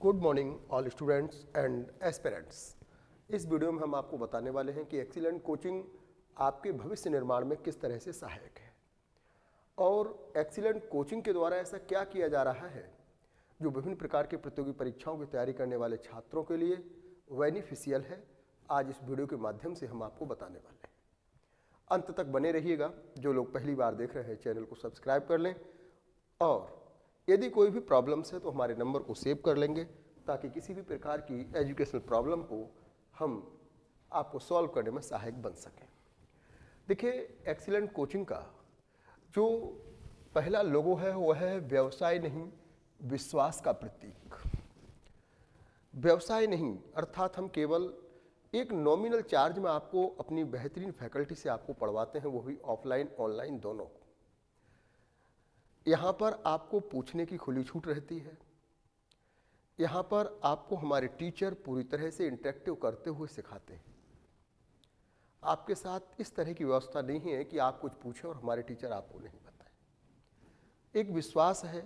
Good morning all students and aspirants. इस video में हम आपको बताने वाले हैं कि एक्सीलेंट कोचिंग आपके भविष्य निर्माण में किस तरह से सहायक है और एक्सीलेंट कोचिंग के द्वारा ऐसा क्या किया जा रहा है जो विभिन्न प्रकार की प्रतियोगी परीक्षाओं की तैयारी करने वाले छात्रों के लिए बेनिफिशियल है। आज इस वीडियो के माध्यम से हम आपको बताने वाले हैं। अंत तक बने रहिएगा। जो लोग पहली बार देख रहे हैं चैनल को सब्सक्राइब कर लें और यदि कोई भी प्रॉब्लम्स है तो हमारे नंबर को सेव कर लेंगे ताकि किसी भी प्रकार की एजुकेशनल प्रॉब्लम को हम आपको सॉल्व करने में सहायक बन सकें। देखिए, एक्सीलेंट कोचिंग का जो पहला लोगो है वह है व्यवसाय नहीं विश्वास का प्रतीक। व्यवसाय नहीं अर्थात हम केवल एक नॉमिनल चार्ज में आपको अपनी बेहतरीन फैकल्टी से आपको पढ़वाते हैं, वो भी ऑफलाइन ऑनलाइन दोनों। यहाँ पर आपको पूछने की खुली छूट रहती है। यहाँ पर आपको हमारे टीचर पूरी तरह से इंटरेक्टिव करते हुए सिखाते हैं। आपके साथ इस तरह की व्यवस्था नहीं है कि आप कुछ पूछें और हमारे टीचर आपको नहीं बताएं। एक विश्वास है।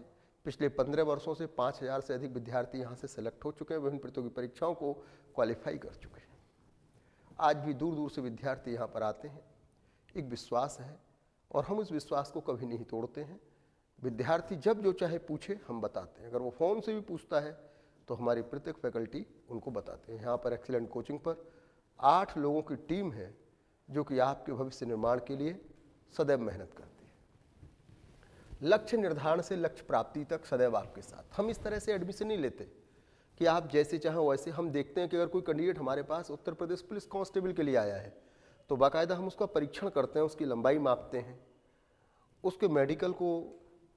पिछले 15 वर्षों से 5000 से अधिक विद्यार्थी यहाँ से सेलेक्ट हो चुके हैं, विभिन्न प्रतियोगी परीक्षाओं को क्वालिफाई कर चुके हैं। आज भी दूर दूर से विद्यार्थी यहाँ पर आते हैं। एक विश्वास है और हम उस विश्वास को कभी नहीं तोड़ते हैं। विद्यार्थी जब जो चाहे पूछे, हम बताते हैं। अगर वो फ़ोन से भी पूछता है तो हमारी प्रत्येक फैकल्टी उनको बताते हैं। यहाँ पर एक्सीलेंट कोचिंग पर 8 लोगों की टीम है जो कि आपके भविष्य निर्माण के लिए सदैव मेहनत करती है। लक्ष्य निर्धारण से लक्ष्य प्राप्ति तक सदैव आपके साथ। हम इस तरह से एडमिशन नहीं लेते कि आप जैसे चाहें वैसे। हम देखते हैं कि अगर कोई कैंडिडेट हमारे पास उत्तर प्रदेश पुलिस कांस्टेबल के लिए आया है तो बाकायदा हम उसका परीक्षण करते हैं, उसकी लंबाई मापते हैं, उसके मेडिकल को,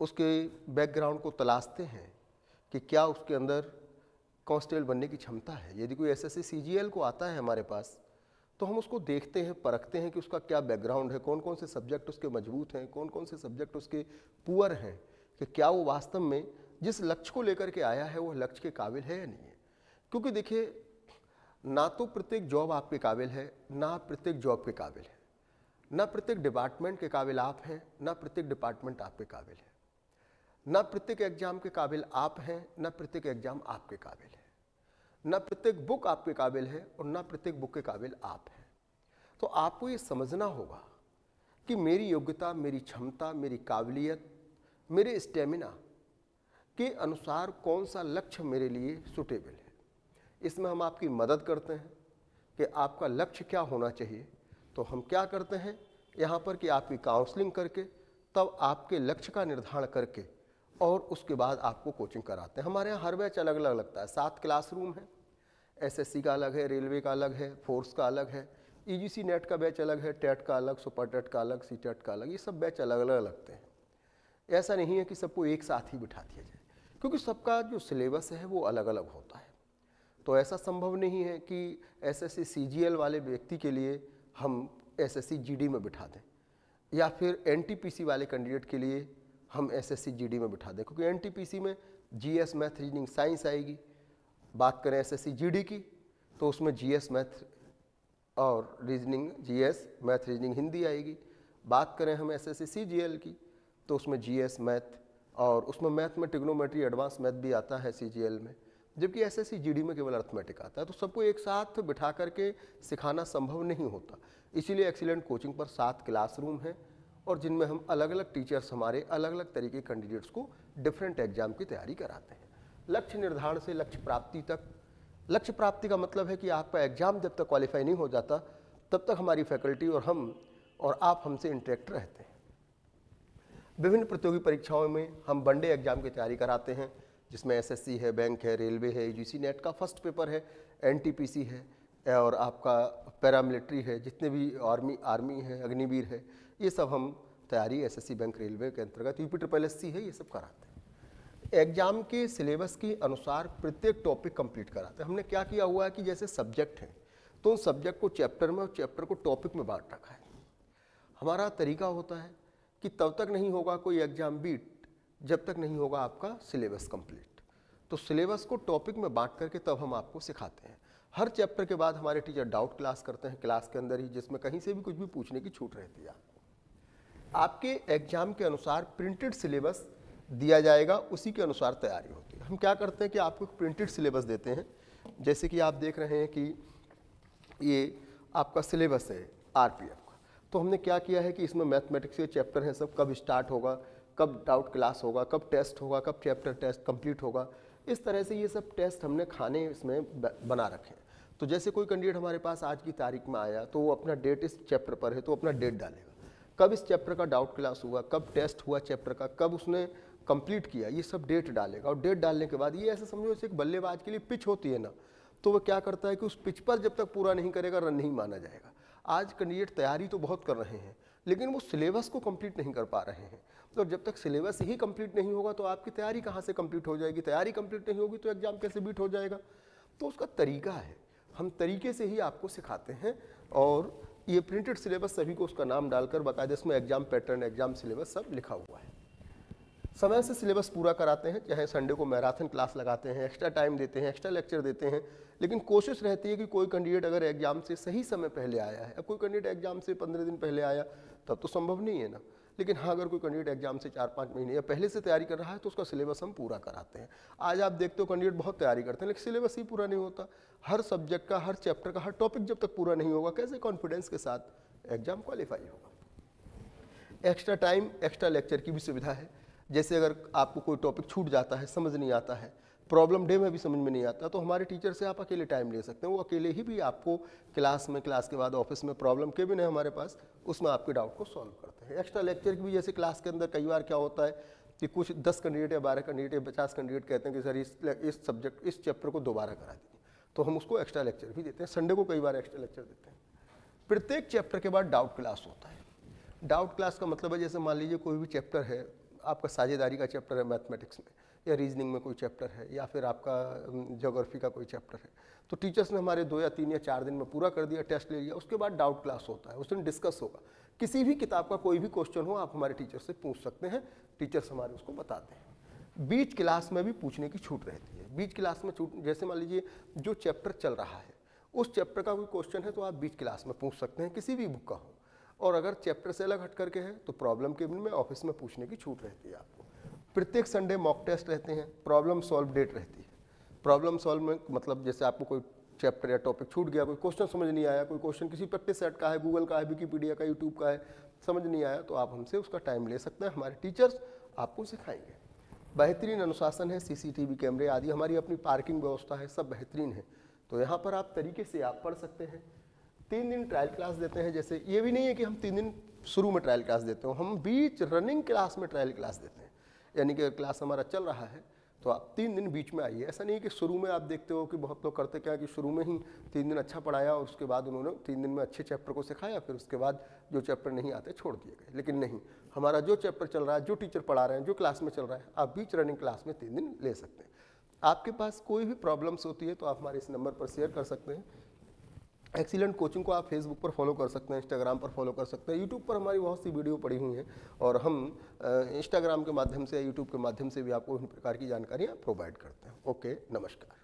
उसके बैकग्राउंड को तलाशते हैं कि क्या उसके अंदर कांस्टेबल बनने की क्षमता है। यदि कोई एसएससी सीजीएल को आता है हमारे पास तो हम उसको देखते हैं, परखते हैं कि उसका क्या बैकग्राउंड है, कौन कौन से सब्जेक्ट उसके मजबूत हैं, कौन कौन से सब्जेक्ट उसके पुअर हैं, कि क्या वो वास्तव में जिस लक्ष्य को लेकर के आया है वो लक्ष्य के काबिल है या नहीं है। क्योंकि देखिए, ना तो प्रत्येक जॉब आपके काबिल है, ना आप प्रत्येक जॉब के काबिल है, ना प्रत्येक डिपार्टमेंट के काबिल आप हैं, ना प्रत्येक डिपार्टमेंट आपके काबिल है, ना प्रत्येक एग्जाम के काबिल आप हैं, ना प्रत्येक एग्जाम आपके काबिल है, ना प्रत्येक बुक आपके काबिल है और ना प्रत्येक बुक के काबिल आप हैं। तो आपको ये समझना होगा कि मेरी योग्यता, मेरी क्षमता, मेरी काबिलियत, मेरे स्टेमिना के अनुसार कौन सा लक्ष्य मेरे लिए सुटेबल है। इसमें हम आपकी मदद करते हैं कि आपका लक्ष्य क्या होना चाहिए। तो हम क्या करते हैं यहाँ पर कि आपकी काउंसलिंग करके तब आपके लक्ष्य का निर्धारण करके और उसके बाद आपको कोचिंग कराते हैं। हमारे यहाँ हर बैच अलग अलग लगता है। 7 क्लासरूम है। एसएससी का अलग है, रेलवे का अलग है, फोर्स का अलग है, ईजीसी नेट का बैच अलग है, टेट का अलग, सुपर टेट का अलग, सी टेट का अलग। ये सब बैच अलग अलग लगते हैं। ऐसा नहीं है कि सबको एक साथ ही बिठा दिया जाए, क्योंकि सबका जो सिलेबस है वो अलग अलग होता है। तो ऐसा संभव नहीं है कि एसएससी सीजीएल वाले व्यक्ति के लिए हम एसएससी जीडी में बिठा दें या फिर एनटीपीसी वाले कैंडिडेट के लिए हम एसएससी जीडी में बिठा दें, क्योंकि एनटीपीसी में जीएस मैथ रीजनिंग साइंस आएगी। बात करें एसएससी जीडी की तो उसमें जीएस मैथ और reasoning, GS math reasoning Hindi आएगी। बात करें हम एसएससी सीजीएल की तो उसमें जीएस मैथ और उसमें मैथ में ट्रिग्नोमेट्री एडवांस मैथ भी आता है सीजीएल में, जबकि एसएससी जीडी में केवल अर्थमेटिक आता है। तो सबको एक साथ बिठा करके सिखाना संभव नहीं होता। इसीलिए एक्सीलेंट कोचिंग पर 7 क्लासरूम हैं और जिनमें हम अलग अलग टीचर्स हमारे अलग अलग तरीके के कैंडिडेट्स को डिफरेंट एग्जाम की तैयारी कराते हैं। लक्ष्य निर्धारण से लक्ष्य प्राप्ति तक। लक्ष्य प्राप्ति का मतलब है कि आपका एग्जाम जब तक क्वालिफाई नहीं हो जाता तब तक हमारी फैकल्टी और हम और आप हमसे इंटरेक्ट रहते हैं। विभिन्न प्रतियोगी परीक्षाओं में हम वनडे एग्जाम की तैयारी कराते हैं, जिसमें एसएससी है, बैंक है, रेलवे है, यूजीसी नेट का फर्स्ट पेपर है, एनटीपीसी है और आपका पैरामिलिट्री है, जितने भी आर्मी है, अग्निवीर है, ये सब हम तैयारी एसएससी बैंक रेलवे के अंतर्गत यूपी है, ये सब कराते हैं। एग्जाम के सिलेबस के अनुसार प्रत्येक टॉपिक कंप्लीट कराते हैं। हमने क्या किया हुआ है कि जैसे सब्जेक्ट हैं तो उन सब्जेक्ट को चैप्टर में और चैप्टर को टॉपिक में बांट रखा है। हमारा तरीका होता है कि तब तक नहीं होगा कोई एग्जाम बीट जब तक नहीं होगा आपका सिलेबस कंप्लीट। तो सिलेबस को टॉपिक में बांट करके तब हम आपको सिखाते हैं। हर चैप्टर के बाद हमारे टीचर डाउट क्लास करते हैं क्लास के अंदर ही, जिसमें कहीं से भी कुछ भी पूछने की छूट रहती है। आपके एग्जाम के अनुसार प्रिंटेड सिलेबस दिया जाएगा, उसी के अनुसार तैयारी होती है। हम क्या करते हैं कि आपको एक प्रिंटेड सिलेबस देते हैं, जैसे कि आप देख रहे हैं कि ये आपका सिलेबस है आरपीएफ का। तो हमने क्या किया है कि इसमें मैथमेटिक्स के चैप्टर हैं सब, कब स्टार्ट होगा, कब डाउट क्लास होगा, कब टेस्ट होगा, कब चैप्टर टेस्ट कंप्लीट होगा, इस तरह से ये सब टेस्ट हमने खाने इसमें बना रखे हैं। तो जैसे कोई कैंडिडेट हमारे पास आज की तारीख में आया तो वो अपना डेट इस चैप्टर पर है तो अपना डेट डालेगा, कब इस चैप्टर का डाउट क्लास हुआ, कब टेस्ट हुआ चैप्टर का, कब उसने कंप्लीट किया, ये सब डेट डालेगा। और डेट डालने के बाद ये ऐसे समझो जैसे एक बल्लेबाज के लिए पिच होती है ना, तो वो क्या करता है कि उस पिच पर जब तक पूरा नहीं करेगा रन नहीं माना जाएगा। आज कैंडिडेट तैयारी तो बहुत कर रहे हैं लेकिन वो सिलेबस को कंप्लीट नहीं कर पा रहे हैं, तो जब तक सिलेबस ही कंप्लीट नहीं होगा तो आपकी तैयारी कहाँ से कंप्लीट हो जाएगी, तैयारी कंप्लीट नहीं होगी तो एग्जाम कैसे बीट हो जाएगा। तो उसका तरीका है, हम तरीके से ही आपको सिखाते हैं। और ये प्रिंटेड सिलेबस सभी को उसका नाम डालकर बाकायदा इसमें एग्जाम पैटर्न, एग्जाम सिलेबस सब लिखा हुआ है। समय से सिलेबस पूरा कराते हैं, चाहे संडे को मैराथन क्लास लगाते हैं, एक्स्ट्रा टाइम देते हैं, एक्स्ट्रा लेक्चर देते हैं, लेकिन कोशिश रहती है कि कोई कैंडिडेट अगर एग्जाम से सही समय पहले आया है, अब कोई कैंडिडेट एग्जाम से 15 दिन पहले आया तब तो संभव नहीं है ना, लेकिन हाँ अगर कोई कैंडिडेट एग्जाम से 4-5 महीने या पहले से तैयारी कर रहा है तो उसका सिलेबस हम पूरा कराते हैं। आज आप देखते हो कैंडिडेट बहुत तैयारी करते हैं लेकिन सिलेबस ही पूरा नहीं होता। हर सब्जेक्ट का, हर चैप्टर का, हर टॉपिक जब तक पूरा नहीं होगा कैसे कॉन्फिडेंस के साथ एग्जाम क्वालिफाई होगा। एक्स्ट्रा टाइम, एक्स्ट्रा लेक्चर की भी सुविधा है। जैसे अगर आपको कोई टॉपिक छूट जाता है, समझ नहीं आता है, प्रॉब्लम डे में भी समझ में नहीं आता, तो हमारे टीचर से आप अकेले टाइम ले सकते हैं। वो अकेले ही भी आपको क्लास में, क्लास के बाद ऑफिस में प्रॉब्लम के भी नहीं हमारे पास, उसमें आपके डाउट को सॉल्व करते हैं। एक्स्ट्रा लेक्चर की भी जैसे क्लास के अंदर कई बार क्या होता है कि कुछ 10 कैंडिडेट या 12 कैंडिडेट या 50 कैंडिडेट कहते हैं कि सर इस सब्जेक्ट, इस चैप्टर को दोबारा करा दीजिए, तो हम उसको एक्स्ट्रा लेक्चर भी देते हैं। संडे को कई बार एक्स्ट्रा लेक्चर देते हैं। प्रत्येक चैप्टर के बाद डाउट क्लास होता है। डाउट क्लास का मतलब है जैसे मान लीजिए कोई भी चैप्टर है, आपका साझेदारी का चैप्टर है मैथमेटिक्स में, या रीजनिंग में कोई चैप्टर है, या फिर आपका ज्योग्राफी का कोई चैप्टर है, तो टीचर्स ने हमारे 2 या 3 या 4 दिन में पूरा कर दिया, टेस्ट ले लिया, उसके बाद डाउट क्लास होता है, उस दिन डिस्कस होगा। किसी भी किताब का कोई भी क्वेश्चन हो आप हमारे टीचर से पूछ सकते हैं, टीचर्स हमारे उसको बताते हैं। बीच क्लास में भी पूछने की छूट रहती है। बीच क्लास में छूट, जैसे मान लीजिए जो चैप्टर चल रहा है उस चैप्टर का कोई क्वेश्चन है तो आप बीच क्लास में पूछ सकते हैं, किसी भी बुक का हो, और अगर चैप्टर से अलग हट करके है तो प्रॉब्लम केबिन में ऑफिस में पूछने की छूट रहती है आपको। प्रत्येक संडे मॉक टेस्ट रहते हैं, प्रॉब्लम सॉल्व डेट रहती है। प्रॉब्लम सॉल्व में मतलब जैसे आपको कोई चैप्टर या टॉपिक छूट गया, कोई क्वेश्चन समझ नहीं आया, कोई क्वेश्चन किसी प्रैक्टिस सेट का है, गूगल का है, विकीपीडिया का, यूट्यूब का है, समझ नहीं आया तो आप हमसे उसका टाइम ले सकते हैं, हमारे टीचर्स आपको सिखाएंगे। बेहतरीन अनुशासन है, सीसीटीवी कैमरे आदि, हमारी अपनी पार्किंग व्यवस्था है, सब बेहतरीन है। तो यहाँ पर आप तरीके से आप पढ़ सकते हैं। 3 दिन ट्रायल क्लास देते हैं। जैसे ये भी नहीं है कि हम 3 दिन शुरू में ट्रायल क्लास देते हो, हम बीच रनिंग क्लास में ट्रायल क्लास देते हैं। यानी कि क्लास हमारा चल रहा है तो आप 3 दिन बीच में आइए। ऐसा नहीं है कि शुरू में आप देखते हो कि बहुत लोग करते क्या कि शुरू में ही 3 दिन अच्छा पढ़ाया और उसके बाद उन्होंने 3 दिन में अच्छे चैप्टर को सिखाया, फिर उसके बाद जो चैप्टर नहीं आते छोड़ दिए गए। लेकिन नहीं, हमारा जो चैप्टर चल रहा है, जो टीचर पढ़ा रहे हैं, जो क्लास में चल रहा है, आप बीच रनिंग क्लास में 3 दिन ले सकते हैं। आपके पास कोई भी प्रॉब्लम्स होती है तो आप हमारे इस नंबर पर शेयर कर सकते हैं। एक्सीलेंट कोचिंग को आप फेसबुक पर फॉलो कर सकते हैं, इंस्टाग्राम पर फॉलो कर सकते हैं, यूट्यूब पर हमारी बहुत सी वीडियो पड़ी हुई हैं, और हम इंस्टाग्राम के माध्यम से, यूट्यूब के माध्यम से भी आपको विभिन्न प्रकार की जानकारियाँ प्रोवाइड करते हैं। ओके, नमस्कार।